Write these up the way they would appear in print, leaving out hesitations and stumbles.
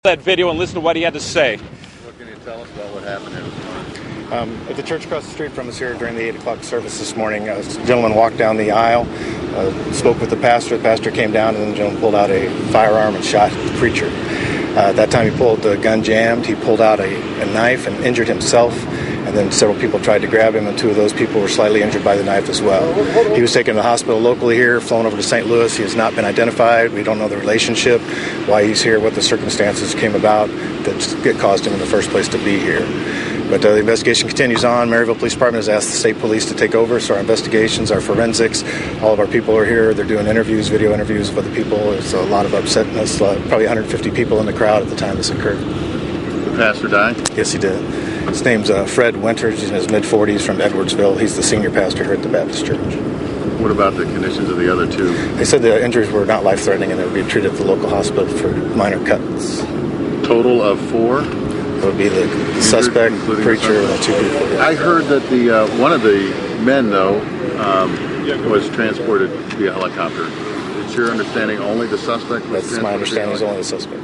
That video and listen to what he had to say. What can you tell us about what happened here this morning? At the church across the street from us here during the 8 o'clock service this morning, a gentleman walked down the aisle, spoke with the pastor. The pastor came down, and then the gentleman pulled out a firearm and shot the preacher. At that time, he pulled the gun jammed. He pulled out a knife and injured himself. And then several people tried to grab him, and two of those people were slightly injured by the knife as well. He was taken to the hospital locally here, flown over to St. Louis. He has not been identified. We don't know the relationship, why he's here, what the circumstances came about that caused him in the first place to be here. But the investigation continues on. Maryville Police Department has asked the state police to take over, so our investigations, our forensics, all of our people are here. They're doing interviews, video interviews with other people. There's a lot of upsetness, probably 150 people in the crowd at the time this occurred. The pastor died? Yes, he did. His name's Fred Winters. He's in his mid-40s from Edwardsville. He's the senior pastor here at the Baptist Church. What about the conditions of the other two? They said the injuries were not life-threatening and they would be treated at the local hospital for minor cuts. Total of 4? It would be the suspect, preacher, and the two people. I heard that the one of the men, though, was transported via helicopter. It's your understanding only the suspect was That's my understanding is only the suspect.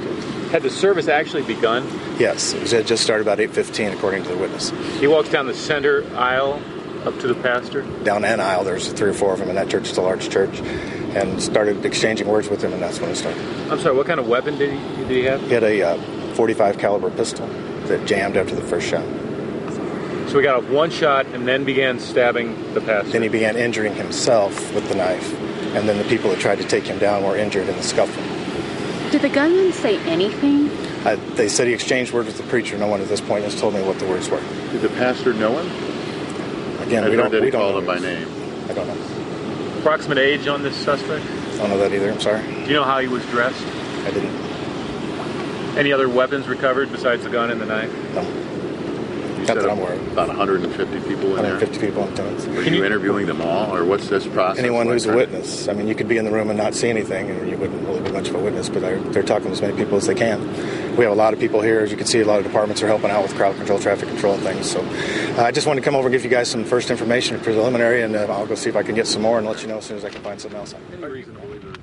Had the service actually begun? Yes, it had just started about 8:15, according to the witness. He walks down the center aisle up to the pastor? Down an aisle, there's 3 or 4 of them, and that church is a large church, and started exchanging words with him, and that's when it started. I'm sorry, what kind of weapon did he have? He had a .45 caliber pistol that jammed after the first shot. So he got off one shot and then began stabbing the pastor? Then he began injuring himself with the knife, and then the people that tried to take him down were injured in the scuffle. Did the gunman say anything? They said he exchanged words with the preacher. No one at this point has told me what the words were. Did the pastor know him? Again, we don't know. Called him by name. I don't know. Approximate age on this suspect? I don't know that either. I'm sorry. Do you know how he was dressed? I didn't. Any other weapons recovered besides the gun and the knife? No. Not that I'm aware of. About 150 people in 150 people in attendance. Are you interviewing them all, or what's this process? Anyone who's a witness. I mean, you could be in the room and not see anything, and you wouldn't really be much of a witness, but they're talking to as many people as they can. We have a lot of people here. As you can see, a lot of departments are helping out with crowd control, traffic control, and things. So I just wanted to come over and give you guys some first information preliminary, and I'll go see if I can get some more and let you know as soon as I can find something else. Any reason to believe it?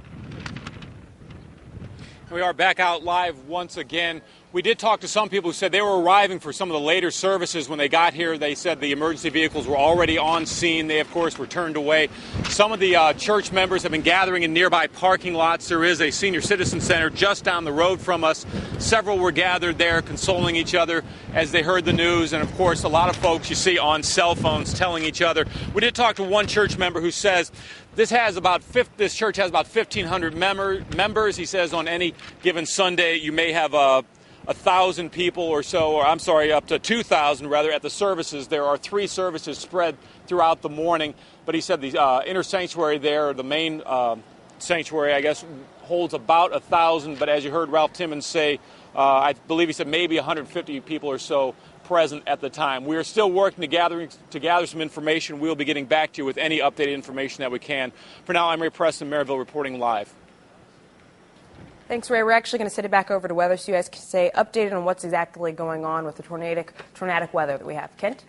We are back out live once again. We did talk to some people who said they were arriving for some of the later services. When they got here, they said the emergency vehicles were already on scene. They, of course, were turned away. Some of the church members have been gathering in nearby parking lots. There is a senior citizen center just down the road from us. Several were gathered there consoling each other as they heard the news. And, of course, a lot of folks you see on cell phones telling each other. We did talk to one church member who says this church has about 1,500 members. He says on any given Sunday you may have 1,000 people or so, or I'm sorry, up to 2,000 rather at the services. There are 3 services spread throughout the morning. But he said the inner sanctuary there, or the main sanctuary, I guess, holds about 1,000. But as you heard Ralph Timmons say, I believe he said maybe 150 people or so present at the time. We are still working to gather some information. We'll be getting back to you with any updated information that we can. For now, I'm Ray Preston, Maryville, reporting live. Thanks, Ray. We're actually going to send it back over to weather so you guys can stay updated on what's exactly going on with the tornadic weather that we have. Kent?